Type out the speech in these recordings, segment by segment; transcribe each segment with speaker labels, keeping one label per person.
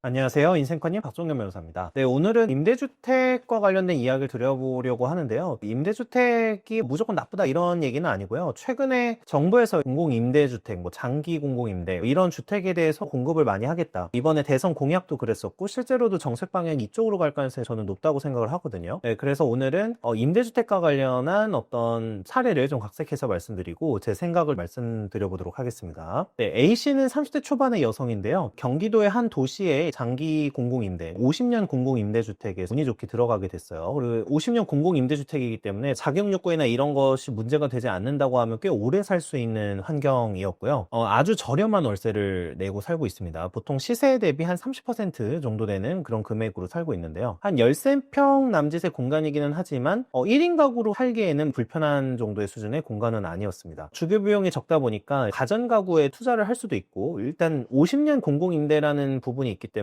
Speaker 1: 안녕하세요. 인생커님 박종현 변호사입니다. 네, 오늘은 임대주택과 관련된 이야기를 드려보려고 하는데요. 임대주택이 무조건 나쁘다 이런 얘기는 아니고요. 최근에 정부에서 공공임대주택, 장기 공공임대 이런 주택에 대해서 공급을 많이 하겠다. 이번에 대선 공약도 그랬었고 실제로도 정책 방향이 이쪽으로 갈 가능성이 저는 높다고 생각을 하거든요. 네, 그래서 오늘은 임대주택과 관련한 어떤 사례를 좀 각색해서 말씀드리고 제 생각을 말씀드려보도록 하겠습니다. 네, A씨는 30대 초반의 여성인데요. 경기도의 한 도시에 장기 공공임대, 50년 공공임대주택에 운이 좋게 들어가게 됐어요. 그리고 50년 공공임대주택이기 때문에 자격요건이나 이런 것이 문제가 되지 않는다고 하면 꽤 오래 살 수 있는 환경이었고요. 아주 저렴한 월세를 내고 살고 있습니다. 보통 시세 대비 한 30% 정도 되는 그런 금액으로 살고 있는데요. 한 13평 남짓의 공간이기는 하지만 1인 가구로 살기에는 불편한 정도의 수준의 공간은 아니었습니다. 주교 비용이 적다 보니까 가전 가구에 투자를 할 수도 있고, 일단 50년 공공임대라는 부분이 있기 때문에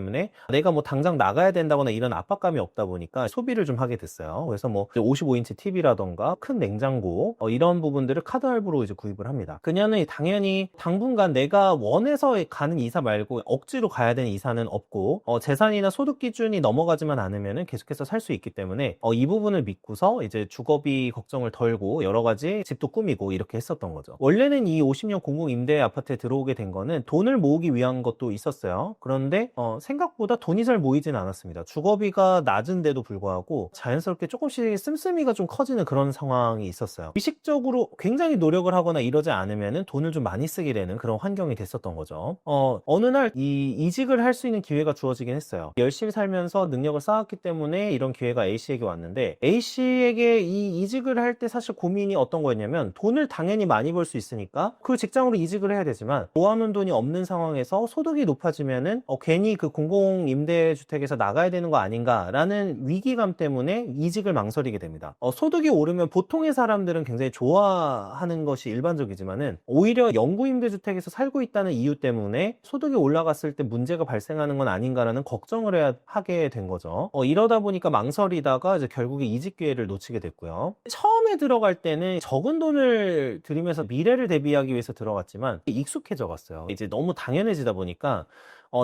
Speaker 1: 내가 당장 나가야 된다거나 이런 압박감이 없다 보니까 소비를 좀 하게 됐어요. 그래서 55인치 TV라던가 큰 냉장고 이런 부분들을 카드 할부로 이제 구입을 합니다. 그녀는 당연히 당분간 내가 원해서 가는 이사 말고 억지로 가야 되는 이사는 없고, 재산이나 소득 기준이 넘어가지만 않으면 계속해서 살 수 있기 때문에 이 부분을 믿고서 이제 주거비 걱정을 덜고 여러 가지 집도 꾸미고 이렇게 했었던 거죠. 원래는 이 50년 공공임대 아파트에 들어오게 된 거는 돈을 모으기 위한 것도 있었어요. 그런데 생각보다 돈이 잘 모이진 않았습니다. 주거비가 낮은데도 불구하고 자연스럽게 조금씩 씀씀이가 좀 커지는 그런 상황이 있었어요. 의식적으로 굉장히 노력을 하거나 이러지 않으면 돈을 좀 많이 쓰게 되는 그런 환경이 됐었던 거죠. 어느 날 이직을 할 수 있는 기회가 주어지긴 했어요. 열심히 살면서 능력을 쌓았기 때문에 이런 기회가 A씨에게 왔는데, A씨에게 이 이직을 할 때 사실 고민이 어떤 거였냐면, 돈을 당연히 많이 벌 수 있으니까 그 직장으로 이직을 해야 되지만 모아놓은 돈이 없는 상황에서 소득이 높아지면은 괜히 그 공공임대주택에서 나가야 되는 거 아닌가라는 위기감 때문에 이직을 망설이게 됩니다. 소득이 오르면 보통의 사람들은 굉장히 좋아하는 것이 일반적이지만은, 오히려 영구임대주택에서 살고 있다는 이유 때문에 소득이 올라갔을 때 문제가 발생하는 건 아닌가라는 걱정을 하게 된 거죠. 이러다 보니까 망설이다가 이제 결국에 이직 기회를 놓치게 됐고요. 처음에 들어갈 때는 적은 돈을 들이면서 미래를 대비하기 위해서 들어갔지만 익숙해져 갔어요. 이제 너무 당연해지다 보니까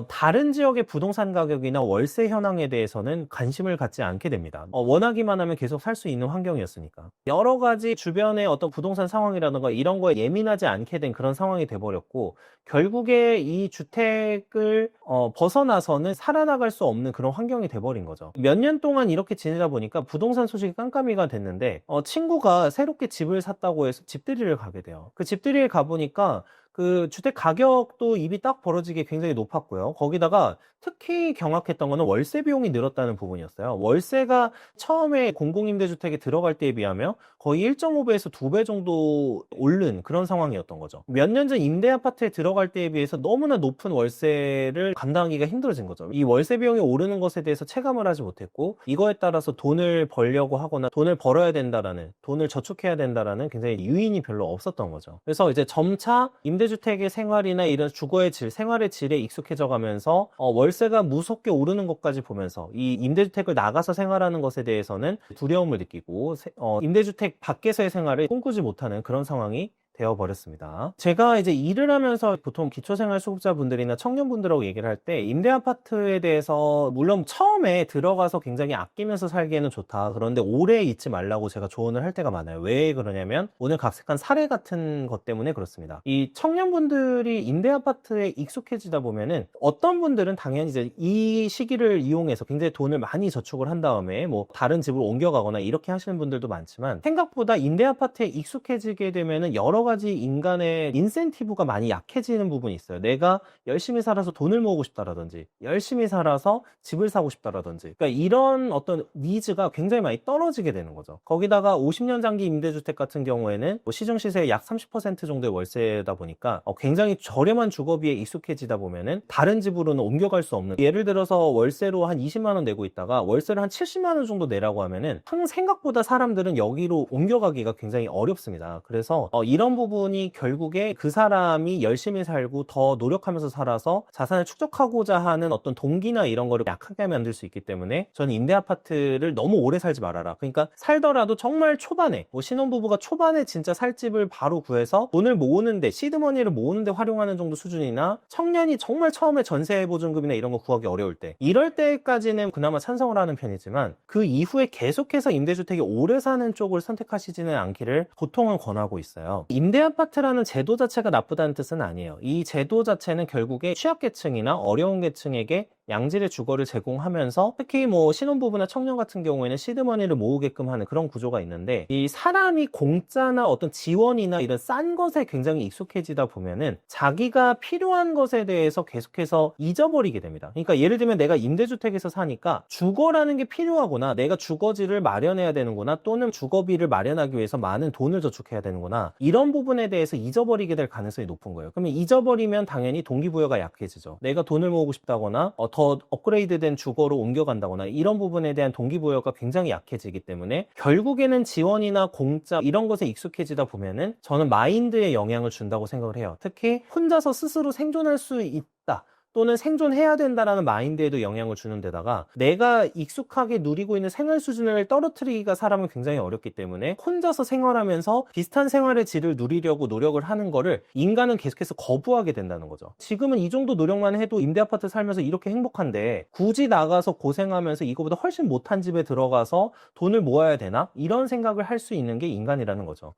Speaker 1: 다른 지역의 부동산 가격이나 월세 현황에 대해서는 관심을 갖지 않게 됩니다. 원하기만 하면 계속 살 수 있는 환경이었으니까. 여러 가지 주변의 어떤 부동산 상황이라든가 이런 거에 예민하지 않게 된 그런 상황이 돼버렸고, 결국에 이 주택을 벗어나서는 살아나갈 수 없는 그런 환경이 돼버린 거죠. 몇 년 동안 이렇게 지내다 보니까 부동산 소식이 깜깜이가 됐는데, 친구가 새롭게 집을 샀다고 해서 집들이를 가게 돼요. 그 집들이에 가보니까 그 주택 가격도 입이 딱 벌어지게 굉장히 높았고요. 거기다가 특히 경악했던 거는 월세 비용이 늘었다는 부분이었어요. 월세가 처음에 공공임대주택에 들어갈 때에 비하면 거의 1.5배에서 2배 정도 오른 그런 상황이었던 거죠. 몇 년 전 임대 아파트에 들어갈 때에 비해서 너무나 높은 월세를 감당하기가 힘들어진 거죠. 이 월세 비용이 오르는 것에 대해서 체감을 하지 못했고, 이거에 따라서 돈을 벌려고 하거나 돈을 벌어야 된다라는, 돈을 저축해야 된다라는 굉장히 유인이 별로 없었던 거죠. 그래서 이제 점차 임대주택의 생활이나 이런 주거의 질, 생활의 질에 익숙해져 가면서 월세가 무섭게 오르는 것까지 보면서 이 임대주택을 나가서 생활하는 것에 대해서는 두려움을 느끼고, 임대주택 밖에서의 생활을 꿈꾸지 못하는 그런 상황이 되어버렸습니다. 제가 이제 일을 하면서 보통 기초생활수급자분들이나 청년분들하고 얘기를 할 때, 임대 아파트에 대해서 물론 처음에 들어가서 굉장히 아끼면서 살기에는 좋다, 그런데 오래 있지 말라고 제가 조언을 할 때가 많아요. 왜 그러냐면 오늘 각색한 사례 같은 것 때문에 그렇습니다. 이 청년분들이 임대 아파트에 익숙해지다 보면은 어떤 분들은 당연히 이제 이 시기를 이용해서 굉장히 돈을 많이 저축을 한 다음에 다른 집으로 옮겨가거나 이렇게 하시는 분들도 많지만, 생각보다 임대 아파트에 익숙해지게 되면은 여러 가지 인간의 인센티브가 많이 약해지는 부분이 있어요. 내가 열심히 살아서 돈을 모으고 싶다라든지, 열심히 살아서 집을 사고 싶다라든지, 그러니까 이런 어떤 니즈가 굉장히 많이 떨어지게 되는 거죠. 거기다가 50년 장기 임대주택 같은 경우에는 시중 시세의 약 30% 정도의 월세다 보니까 굉장히 저렴한 주거비에 익숙해지다 보면은 다른 집으로는 옮겨갈 수 없는, 예를 들어서 월세로 한 20만 원 내고 있다가 월세를 한 70만 원 정도 내라고 하면은 생각보다 사람들은 여기로 옮겨가기가 굉장히 어렵습니다. 그래서 이런 이런 부분이 결국에 그 사람이 열심히 살고 더 노력하면서 살아서 자산을 축적하고자 하는 어떤 동기나 이런 거를 약하게 만들 수 있기 때문에 저는 임대 아파트를 너무 오래 살지 말아라. 그러니까 살더라도 정말 초반에 신혼부부가 초반에 진짜 살 집을 바로 구해서 돈을 모으는데 시드머니를 모으는데 활용하는 정도 수준이나 청년이 정말 처음에 전세보증금이나 이런 거 구하기 어려울 때 이럴 때까지는 그나마 찬성을 하는 편이지만 그 이후에 계속해서 임대주택이 오래 사는 쪽을 선택하시지는 않기를 보통은 권하고 있어요. 임대아파트라는 제도 자체가 나쁘다는 뜻은 아니에요. 이 제도 자체는 결국에 취약계층이나 어려운 계층에게 양질의 주거를 제공하면서 특히 신혼부부나 청년 같은 경우에는 시드머니를 모으게끔 하는 그런 구조가 있는데 이 사람이 공짜나 어떤 지원이나 이런 싼 것에 굉장히 익숙해지다 보면은 자기가 필요한 것에 대해서 계속해서 잊어버리게 됩니다. 그러니까 예를 들면 내가 임대주택에서 사니까 주거라는 게 필요하구나, 내가 주거지를 마련해야 되는구나, 또는 주거비를 마련하기 위해서 많은 돈을 저축해야 되는구나, 이런 부분에 대해서 잊어버리게 될 가능성이 높은 거예요. 그러면 잊어버리면 당연히 동기부여가 약해지죠. 내가 돈을 모으고 싶다거나 더 업그레이드된 주거로 옮겨간다거나 이런 부분에 대한 동기부여가 굉장히 약해지기 때문에 결국에는 지원이나 공짜 이런 것에 익숙해지다 보면은 저는 마인드에 영향을 준다고 생각을 해요. 특히 혼자서 스스로 생존할 수 있다, 또는 생존해야 된다라는 마인드에도 영향을 주는 데다가 내가 익숙하게 누리고 있는 생활 수준을 떨어뜨리기가 사람은 굉장히 어렵기 때문에 혼자서 생활하면서 비슷한 생활의 질을 누리려고 노력을 하는 거를 인간은 계속해서 거부하게 된다는 거죠. 지금은 이 정도 노력만 해도 임대아파트 살면서 이렇게 행복한데 굳이 나가서 고생하면서 이거보다 훨씬 못한 집에 들어가서 돈을 모아야 되나? 이런 생각을 할 수 있는 게 인간이라는 거죠.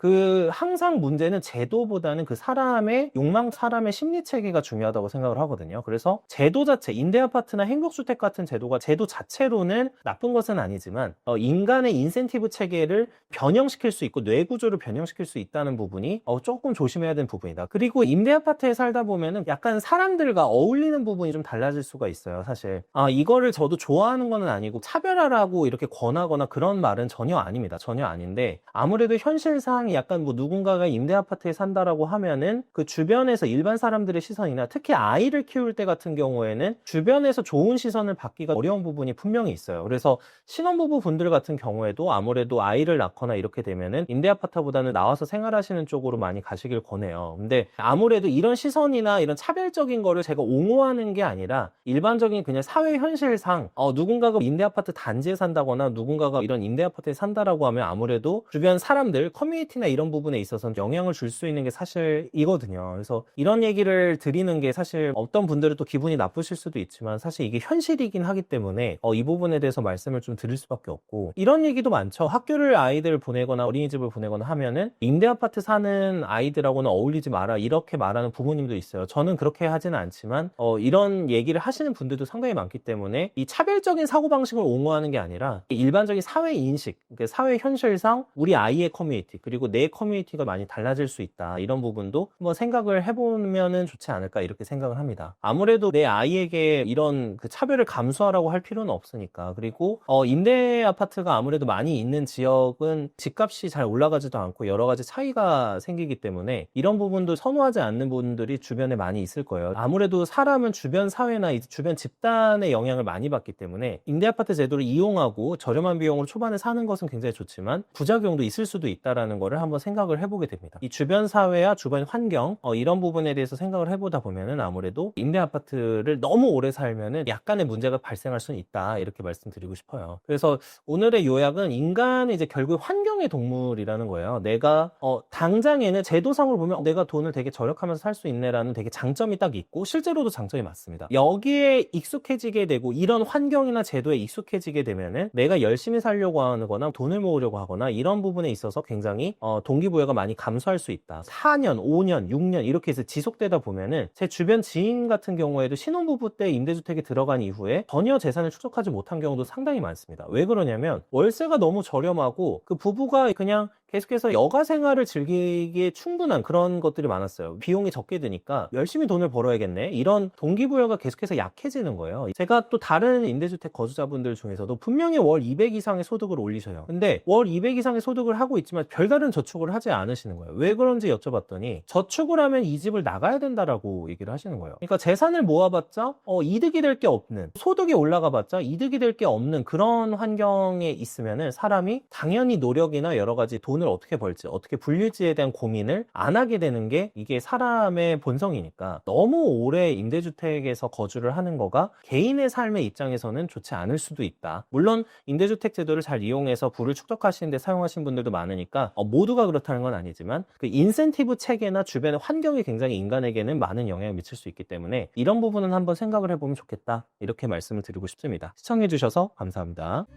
Speaker 1: 항상 문제는 제도보다는 그 사람의 욕망, 사람의 심리체계가 중요하다고 생각을 하거든요. 그래서 제도 자체, 임대아파트나 행복주택 같은 제도가 제도 자체로는 나쁜 것은 아니지만 인간의 인센티브 체계를 변형시킬 수 있고 뇌구조를 변형시킬 수 있다는 부분이 조금 조심해야 되는 부분이다. 그리고 임대아파트에 살다 보면은 약간 사람들과 어울리는 부분이 좀 달라질 수가 있어요. 사실 이거를 저도 좋아하는 건 아니고 차별하라고 이렇게 권하거나 그런 말은 전혀 아닙니다. 전혀 아닌데 아무래도 현실상 약간 누군가가 임대아파트에 산다라고 하면은 그 주변에서 일반 사람들의 시선이나 특히 아이를 키울 때 같은 경우에는 주변에서 좋은 시선을 받기가 어려운 부분이 분명히 있어요. 그래서 신혼부부 분들 같은 경우에도 아무래도 아이를 낳거나 이렇게 되면은 임대아파트보다는 나와서 생활하시는 쪽으로 많이 가시길 권해요. 근데 아무래도 이런 시선이나 이런 차별적인 거를 제가 옹호하는 게 아니라 일반적인 그냥 사회 현실상 누군가가 임대아파트 단지에 산다거나 누군가가 이런 임대아파트에 산다라고 하면 아무래도 주변 사람들, 커뮤니티나 이런 부분에 있어서는 영향을 줄 수 있는 게 사실이거든요. 그래서 이런 얘기를 드리는 게 사실 어떤 분들은 또 기분이 나쁘실 수도 있지만 사실 이게 현실이긴 하기 때문에 이 부분에 대해서 말씀을 좀 드릴 수밖에 없고, 이런 얘기도 많죠. 학교를 아이들을 보내거나 어린이집을 보내거나 하면은 임대아파트 사는 아이들하고는 어울리지 마라 이렇게 말하는 부모님도 있어요. 저는 그렇게 하지는 않지만 이런 얘기를 하시는 분들도 상당히 많기 때문에 이 차별적인 사고방식을 옹호하는 게 아니라 일반적인 사회 인식, 그러니까 사회 현실상 우리 아이의 커뮤니티 그리고 내 커뮤니티가 많이 달라질 수 있다, 이런 부분도 한번 생각을 해보면은 좋지 않을까 이렇게 생각을 합니다. 아무래도 내 아이에게 이런 차별을 감수하라고 할 필요는 없으니까. 그리고 임대 아파트가 아무래도 많이 있는 지역은 집값이 잘 올라가지도 않고 여러 가지 차이가 생기기 때문에 이런 부분도 선호하지 않는 분들이 주변에 많이 있을 거예요. 아무래도 사람은 주변 사회나 주변 집단의 영향을 많이 받기 때문에 임대 아파트 제도를 이용하고 저렴한 비용으로 초반에 사는 것은 굉장히 좋지만 부작용도 있을 수도 있다라는 거를 한번 생각을 해보게 됩니다. 이 주변 사회와 주변 환경 이런 부분에 대해서 생각을 해보다 보면은 아무래도 임대 아파트를 너무 오래 살면은 약간의 문제가 발생할 수는 있다, 이렇게 말씀드리고 싶어요. 그래서 오늘의 요약은 인간은 이제 결국 환경의 동물이라는 거예요. 내가 당장에는 제도상으로 보면 내가 돈을 되게 절약하면서 살 수 있네라는 되게 장점이 딱 있고 실제로도 장점이 맞습니다. 여기에 익숙해지게 되고 이런 환경이나 제도에 익숙해지게 되면은 내가 열심히 살려고 하거나 돈을 모으려고 하거나 이런 부분에 있어서 굉장히 동기부여가 많이 감소할 수 있다. 4년, 5년, 6년 이렇게 해서 지속되다 보면은 제 주변 지인 같은 경우에도 신혼부부 때 임대주택에 들어간 이후에 전혀 재산을 축적하지 못한 경우도 상당히 많습니다. 왜 그러냐면 월세가 너무 저렴하고 그 부부가 그냥 계속해서 여가 생활을 즐기기에 충분한 그런 것들이 많았어요. 비용이 적게 드니까 열심히 돈을 벌어야겠네, 이런 동기부여가 계속해서 약해지는 거예요. 제가 또 다른 임대주택 거주자분들 중에서도 분명히 월 200 이상의 소득을 올리셔요. 근데 월 200 이상의 소득을 하고 있지만 별다른 저축을 하지 않으시는 거예요. 왜 그런지 여쭤봤더니 저축을 하면 이 집을 나가야 된다라고 얘기를 하시는 거예요. 그러니까 재산을 모아봤자 이득이 될 게 없는, 소득이 올라가봤자 이득이 될 게 없는 그런 환경에 있으면은 사람이 당연히 노력이나 여러 가지 돈을 돈을 어떻게 벌지, 어떻게 불릴지에 대한 고민을 안 하게 되는 게 이게 사람의 본성이니까 너무 오래 임대주택에서 거주를 하는 거가 개인의 삶의 입장에서는 좋지 않을 수도 있다. 물론 임대주택 제도를 잘 이용해서 부를 축적하시는데 사용하신 분들도 많으니까 모두가 그렇다는 건 아니지만 그 인센티브 체계나 주변의 환경이 굉장히 인간에게는 많은 영향을 미칠 수 있기 때문에 이런 부분은 한번 생각을 해보면 좋겠다, 이렇게 말씀을 드리고 싶습니다. 시청해주셔서 감사합니다.